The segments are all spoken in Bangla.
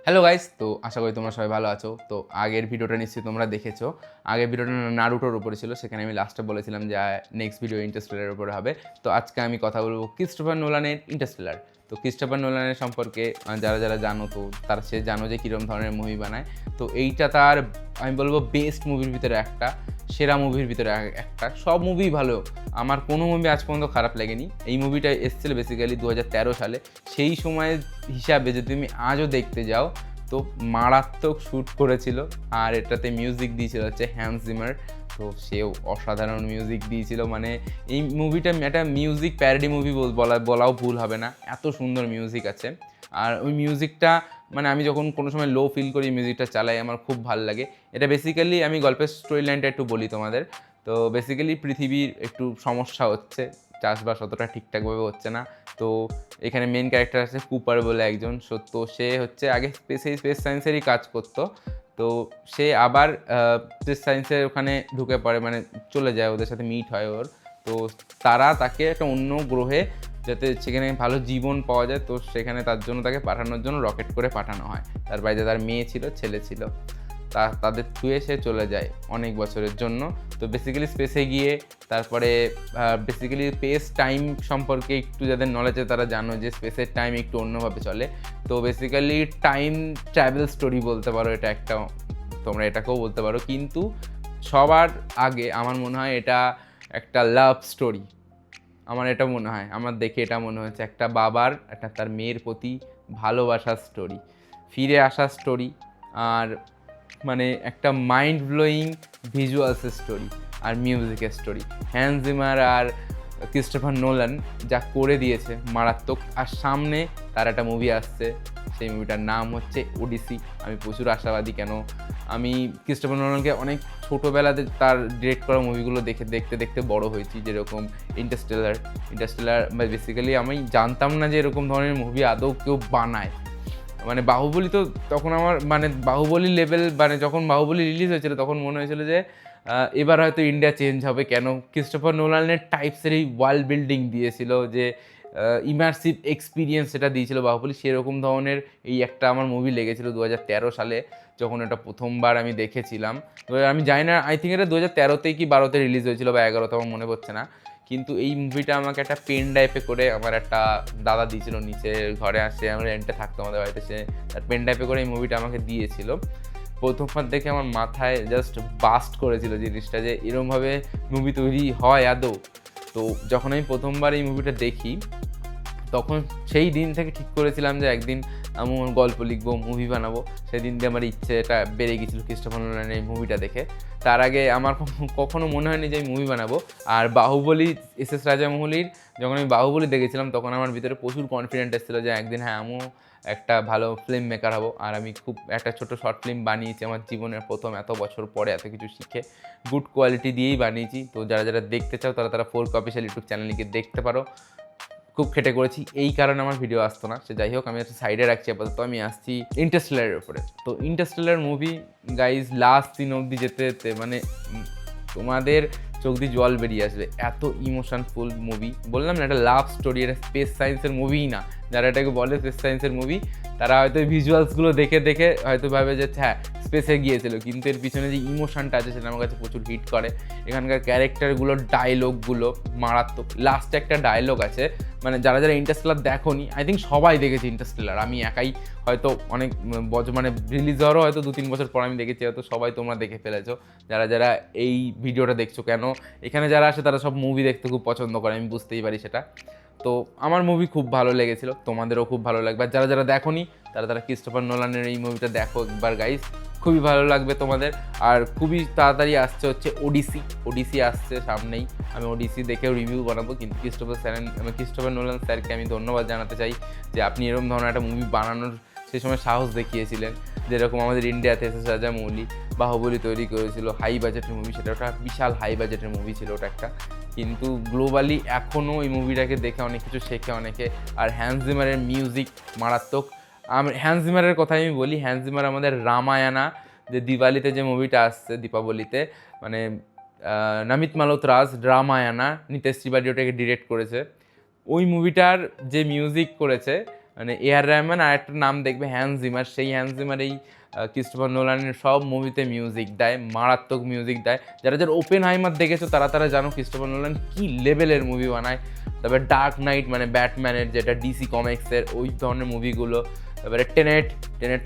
হ্যালো গাইস, তো আশা করি তোমরা সবাই ভালো আছো। তো আগের ভিডিওটা নিশ্চয়ই তোমরা দেখেছো। আগের ভিডিওটা নারুটোর উপরে ছিল, সেখানে আমি লাস্টে বলেছিলাম যে নেক্সট ভিডিও ইন্টারস্টেলারের উপরে হবে। তো আজকে আমি কথা বলবো ক্রিস্টোফার নোলানের ইন্টারস্টেলার। তো ক্রিস্টোফার নোলানের সম্পর্কে যারা যারা জানো, তো তারা সে জানো যে কীরকম ধরনের মুভি বানায়। তো এইটা তার আমি বলবো বেস্ট মুভির ভিতরে একটা, সেরা মুভির ভিতরে একটা। সব মুভি ভালো, আমার কোনো মুভি আজ পর্যন্ত খারাপ লাগেনি। এই মুভিটা এসেছিলো বেসিক্যালি 2013 সালে। সেই সময়ের হিসাবে যদি তুমি আজও দেখতে যাও, তো মারাত্মক শ্যুট করেছিল। আর এটাতে মিউজিক দিয়েছিল হচ্ছে হ্যান্স জিমার। তো সেও অসাধারণ মিউজিক দিয়েছিল। মানে এই মুভিটা একটা মিউজিক প্যারডি মুভি বলাও ভুল হবে না, এত সুন্দর মিউজিক আছে। আর ওই মিউজিকটা মানে আমি যখন কোনো সময় লো ফিল করি মিউজিকটা চালাই, আমার খুব ভালো লাগে। এটা বেসিক্যালি আমি গল্পের স্টোরি লাইনটা একটু বলি তোমাদের। তো বেসিক্যালি পৃথিবীর একটু সমস্যা হচ্ছে, চাষবাস অতটা ঠিকঠাকভাবে হচ্ছে না। তো এখানে মেন ক্যারেক্টার আছে কুপার বলে একজন। তো সে হচ্ছে আগে স্পেস সায়েন্সেরই কাজ করতো। তো সে আবার স্পেস সায়েন্সের ওখানে ঢুকে পড়ে, মানে চলে যায়, ওদের সাথে মিট হয় ওর। তো তারা তাকে একটা অন্য গ্রহে, যাতে সেখানে ভালো জীবন পাওয়া যায়, তো সেখানে তার জন্য তাকে পাঠানোর জন্য রকেট করে পাঠানো হয়। তার বাইরে তার মেয়ে ছিল, ছেলে ছিল। তাদের থুয়ে সে চলে যায় অনেক বছরের জন্য। তো বেসিক্যালি স্পেসে গিয়ে তারপরে বেসিক্যালি স্পেস টাইম সম্পর্কে একটু যাদের নলেজ আছে তারা জানো যে স্পেসের টাইম একটু অন্যভাবে চলে। তো বেসিক্যালি টাইম ট্রাভেল স্টোরি বলতে পারো এটা একটা, তোমরা এটাকেও বলতে পারো। কিন্তু সবার আগে আমার মনে হয় এটা একটা লাভ স্টোরি। আমার এটা মনে হয়, আমার দেখে এটা মনে হচ্ছে একটা বাবার একটা তার মেয়ের প্রতি ভালোবাসার স্টোরি, ফিরে আসার স্টোরি। আর মানে একটা মাইন্ড ব্লোয়িং ভিজুয়ালসের স্টোরি আর মিউজিকের স্টোরি। হ্যান্স জিমার আর ক্রিস্টোফার নোলান যা করে দিয়েছে মারাত্মক। আর সামনে তার একটা মুভি আসছে, সেই মুভিটার নাম হচ্ছে ওডিসি। আমি প্রচুর আশাবাদী, কেন আমি ক্রিস্টোফার নোলানকে অনেক ছোটোবেলাতে তার ডিরেক্ট করা মুভিগুলো দেখতে দেখতে বড় হয়েছি। যেরকম ইন্টারস্টেলার বেসিক্যালি আমি জানতাম না যে এরকম ধরনের মুভি আদৌ কেউ বানায়। মানে বাহুবলী তো তখন আমার মানে বাহুবলী লেভেল, মানে যখন বাহুবলী রিলিজ হয়েছিল তখন মনে হয়েছিল যে এবার হয়তো ইন্ডিয়া চেঞ্জ হবে। কেন ক্রিস্টোফার নোলানের টাইপসের এই ওয়ার্ল্ড বিল্ডিং দিয়েছিল, যে ইমার্সিভ এক্সপিরিয়েন্স সেটা দিয়েছিল বাহুবলী, সেরকম ধরনের এই একটা আমার মুভি লেগেছিল 2013 সালে, যখন এটা প্রথমবার আমি দেখেছিলাম। তো আমি জানি না, আই থিঙ্ক এটা 2013তেই কি 12তে রিলিজ হয়েছিল বা 11তে, আমার মনে পড়ছে না। কিন্তু এই মুভিটা আমাকে একটা পেন ড্রাইভে করে আমার একটা দাদা দিয়েছিল, নিচে ঘরে আসে, আমরা রেন্টে থাকতো আমাদের বাড়িতে, সে তার পেন ড্রাইভে করে এই মুভিটা আমাকে দিয়েছিল। প্রথমবার দেখে আমার মাথায় জাস্ট বাস্ট করেছিল জিনিসটা, যে এরকমভাবে মুভি তৈরি হয় আদৌ। তো যখন আমি প্রথমবার এই মুভিটা দেখি, তখন সেই দিন থেকে ঠিক করেছিলাম যে একদিন আমি গল্প লিখবো, মুভি বানাবো। সেদিন দিয়ে আমার ইচ্ছেটা বেড়ে গেছিলো ক্রিস্টোফার নোলানের এই মুভিটা দেখে। তার আগে আমার কখনো মনে হয়নি যে আমি মুভি বানাবো। আর বাহুবলী এস রাজামৌলির যখন আমি বাহুবলী দেখেছিলাম, তখন আমার ভিতরে প্রচুর কনফিডেন্ট এসেছিলো যে একদিন হ্যাঁ আমিও একটা ভালো ফিল্ম মেকার হবো। আর আমি খুব একটা ছোটো শর্ট ফিল্ম বানিয়েছি আমার জীবনের প্রথম, এত বছর পরে এত কিছু শিখে গুড কোয়ালিটি দিয়েই বানিয়েছি। তো যারা যারা দেখতে চাও তারা ফোর্ক অফিসিয়াল ইউটিউব চ্যানেলে গিয়ে দেখতে পারো। খুব খেটে করেছি, এই কারণে আমার ভিডিও আসতো না। সে যাই হোক, আমি একটা সাইডে রাখছি আপাতত। আমি আসছি ইন্টারস্টেলারের উপরে। তো Interstellar movie guys last scene অবধি যেতে যেতে মানে তোমাদের চোখ দিয়ে জল বেরিয়ে আসবে, এত ইমোশনফুল মুভি। বললাম না, একটা লাভ স্টোরি, এটা স্পেস সায়েন্সের মুভিই না। যারা এটাকে বলে স্পেস সায়েন্সের মুভি, তারা হয়তো ভিজুয়ালসগুলো দেখে দেখে হয়তো ভাবে যে হ্যাঁ স্পেসে গিয়েছিল, কিন্তু এর পিছনে যে ইমোশনটা আছে সেটা আমার কাছে প্রচুর হিট করে। এখানকার ক্যারেক্টারগুলোর ডায়লগগুলো মারাত্মক। লাস্টে একটা ডায়লগ আছে, মানে যারা যারা ইন্টারস্টেলার দেখোনি, আই থিঙ্ক সবাই দেখেছে ইন্টারস্টেলার। আমি একাই হয়তো অনেক মানে রিলিজ হওয়ারও হয়তো 2-3 বছর পর আমি দেখেছি, হয়তো সবাই তোমরা দেখে ফেলেছো যারা যারা এই ভিডিওটা দেখছো। কেন এখানে যারা আসে তারা সব মুভি দেখতে খুব পছন্দ করে, আমি বুঝতেই পারি সেটা। তো আমার মুভি খুব ভালো লেগেছিলো, তোমাদেরও খুব ভালো লাগবে। আর যারা যারা দেখোনি তারা ক্রিস্টোফার নোলানের এই মুভিটা দেখো একবার গাইজ, খুবই ভালো লাগবে তোমাদের। আর খুবই তাড়াতাড়ি আসছে হচ্ছে ওডিসি আসছে সামনেই। আমি ওডিসি দেখেও রিভিউ বানাবো। কিন্তু ক্রিস্টোফার নোলান স্যারকে আমি ধন্যবাদ জানাতে চাই যে আপনি এরকম ধরনের একটা মুভি বানানোর সেই সময় সাহস দেখিয়েছিলেন। যেরকম আমাদের ইন্ডিয়াতে এস রাজামৌলি বাহুবলী তৈরি করেছিল, হাই বাজেটের মুভি, সেটা ওটা বিশাল হাই বাজেটের মুভি ছিল ওটা একটা। কিন্তু গ্লোবালি এখনও এই মুভিটাকে দেখে অনেক কিছু শেখে অনেকে। আর হ্যান্স জিমারের মিউজিক মারাত্মক। হ্যান্স জিমারের কথাই আমি বলি, হ্যান্স জিমার আমাদের রামায়ণা, যে দিওয়ালিতে যে মুভিটা আসছে দীপাবলিতে, মানে নমিত মালহোত্রাস রামায়ণা, নিতেশ তিওয়ারি ওটাকে ডিরেক্ট করেছে। ওই মুভিটার যে মিউজিক করেছে মানে এআর রহমান আর একটা নাম দেখবে হ্যান্স জিমার, সেই হ্যান্স জিমার এই ক্রিস্টোফার নোলানের সব মুভিতে মিউজিক দেয়, মারাত্মক মিউজিক দেয়। যারা যারা ওপেনহাইমার দেখেছো তারা তারা জানো ক্রিস্টোফার নোলান কী লেভেলের মুভি বানায়। তারপরে ডার্ক নাইট মানে ব্যাটম্যানের যেটা ডিসি কমিক্সের ওই ধরনের মুভিগুলো, তারপরে টেনেট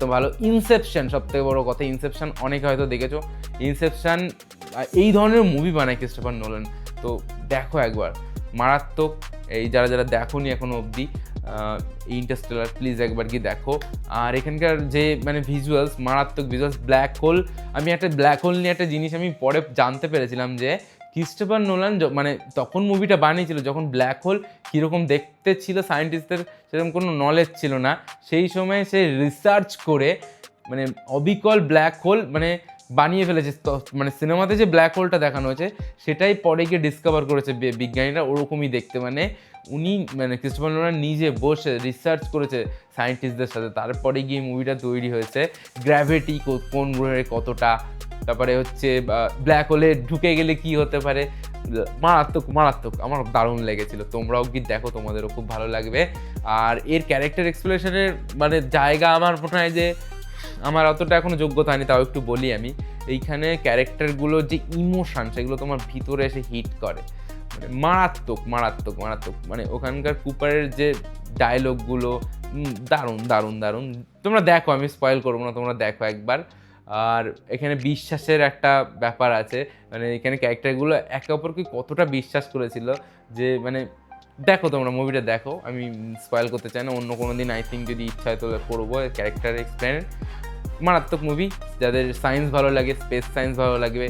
তো ভালো, ইনসেপশন সবথেকে বড় কথা, ইনসেপশন অনেকে হয়তো দেখেছো, ইনসেপশন এই ধরনের মুভি বানায় ক্রিস্টোফার নোলান। তো দেখো একবার, মারাত্মক। এই যারা যারা দেখোনি এখনো অবধি ইন্টারস্টেলার, প্লিজ একবার কি দেখো। আর এখানকার যে মানে ভিজুয়ালস, মারাত্মক ভিজুয়ালস, ব্ল্যাক হোল, আমি একটা ব্ল্যাক হোল নিয়ে একটা জিনিস আমি পরে জানতে পেরেছিলাম যে ক্রিস্টোফার নোলান মানে তখন মুভিটা বানিয়েছিল যখন ব্ল্যাক হোল কীরকম দেখতে ছিল সায়েন্টিস্টদের সেরকম কোনো নলেজ ছিল না, সেই সময় সে রিসার্চ করে মানে অবিকল ব্ল্যাক হোল মানে বানিয়ে ফেলেছে। মানে সিনেমাতে যে ব্ল্যাক হোলটা দেখানো হয়েছে সেটাই পরে গিয়ে ডিসকভার করেছে বিজ্ঞানীরা ওরকমই দেখতে। মানে উনি মানে ক্রিস্টোফার নোলান নিজে বসে রিসার্চ করেছে সায়েন্টিস্টদের সাথে, তারপরে গিয়ে মুভিটা তৈরি হয়েছে। গ্র্যাভিটি কোন গ্রহে কতটা, তারপরে হচ্ছে ব্ল্যাক হোলে ঢুকে গেলে কি হতে পারে, মারাত্মক আমার দারুণ লেগেছিল। তোমরাও কি দেখো, তোমাদেরও খুব ভালো লাগবে। আর এর ক্যারেক্টার এক্সপ্লেনেশনের মানে জায়গা আমার মনে হয় যে আমার অতটা এখনো যোগ্যতা হয়নি, তাও একটু বলি আমি। এইখানে ক্যারেক্টারগুলোর যে ইমোশন সেগুলো তোমার ভিতরে এসে হিট করে, মানে মারাত্মক। মানে ওখানকার কুপারের যে ডায়লগগুলো দারুণ। তোমরা দেখো, আমি স্পয়েল করবো না, তোমরা দেখো একবার। আর এখানে বিশ্বাসের একটা ব্যাপার আছে, মানে এখানে ক্যারেক্টারগুলো একে অপরকে কতটা বিশ্বাস করেছিল যে মানে দেখো, তোমরা মুভিটা দেখো, আমি স্পয়েল করতে চাই না। অন্য কোনো দিন আই থিঙ্ক যদি ইচ্ছা হয় তাহলে করবো ক্যারেক্টার এক্সপ্লেন। মারাত্মক মুভি, যাদের সায়েন্স ভালো লাগে, স্পেস সায়েন্স ভালো লাগবে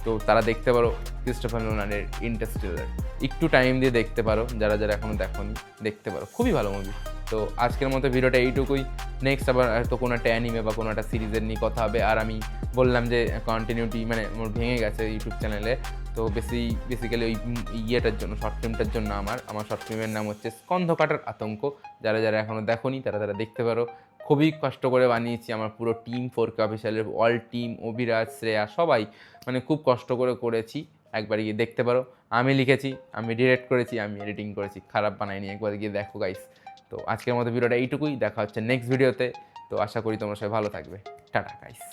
তো তারা দেখতে পারো ক্রিস্টোফার নোলানের ইন্টারস্টেলার। একটু টাইম দিয়ে দেখতে পারো, যারা যারা এখনও দেখোনি দেখতে পারো, খুবই ভালো মুভি। তো আজকের মতো ভিডিওটা এইটুকুই। নেক্সট আবার হয়তো কোনো একটা অ্যানিমে বা কোনো একটা সিরিজের নিয়ে কথা হবে। আর আমি বললাম যে কন্টিনিউটি মানে আমার ভেঙে গেছে ইউটিউব চ্যানেলে, তো বেসিক্যালি ওই ইয়েটার জন্য, শর্ট ফিল্মটার জন্য। আমার শর্ট ফিল্মের নাম হচ্ছে স্কন্ধ কাটার আতঙ্ক। যারা যারা এখনও দেখোনি তারা তারা দেখতে পারো। খুবই কষ্ট করে বানিয়েছি, আমার পুরো টিম 4K অফিসিয়ালের অল টিম, অভিরাজ, শ্রেয়া, সবাই মানে খুব কষ্ট করে করেছি। একবার গিয়ে দেখতে পারো। আমি লিখেছি, আমি ডিরেক্ট করেছি, আমি এডিটিং করেছি, খারাপ বানাইনি, একবার গিয়ে দেখো গাইস। তো আজকের মতো ভিডিওটা এইটুকুই, দেখা হচ্ছে নেক্সট ভিডিওতে। তো আশা করি তোমরা সবাই ভালো থাকবে। Tata guys.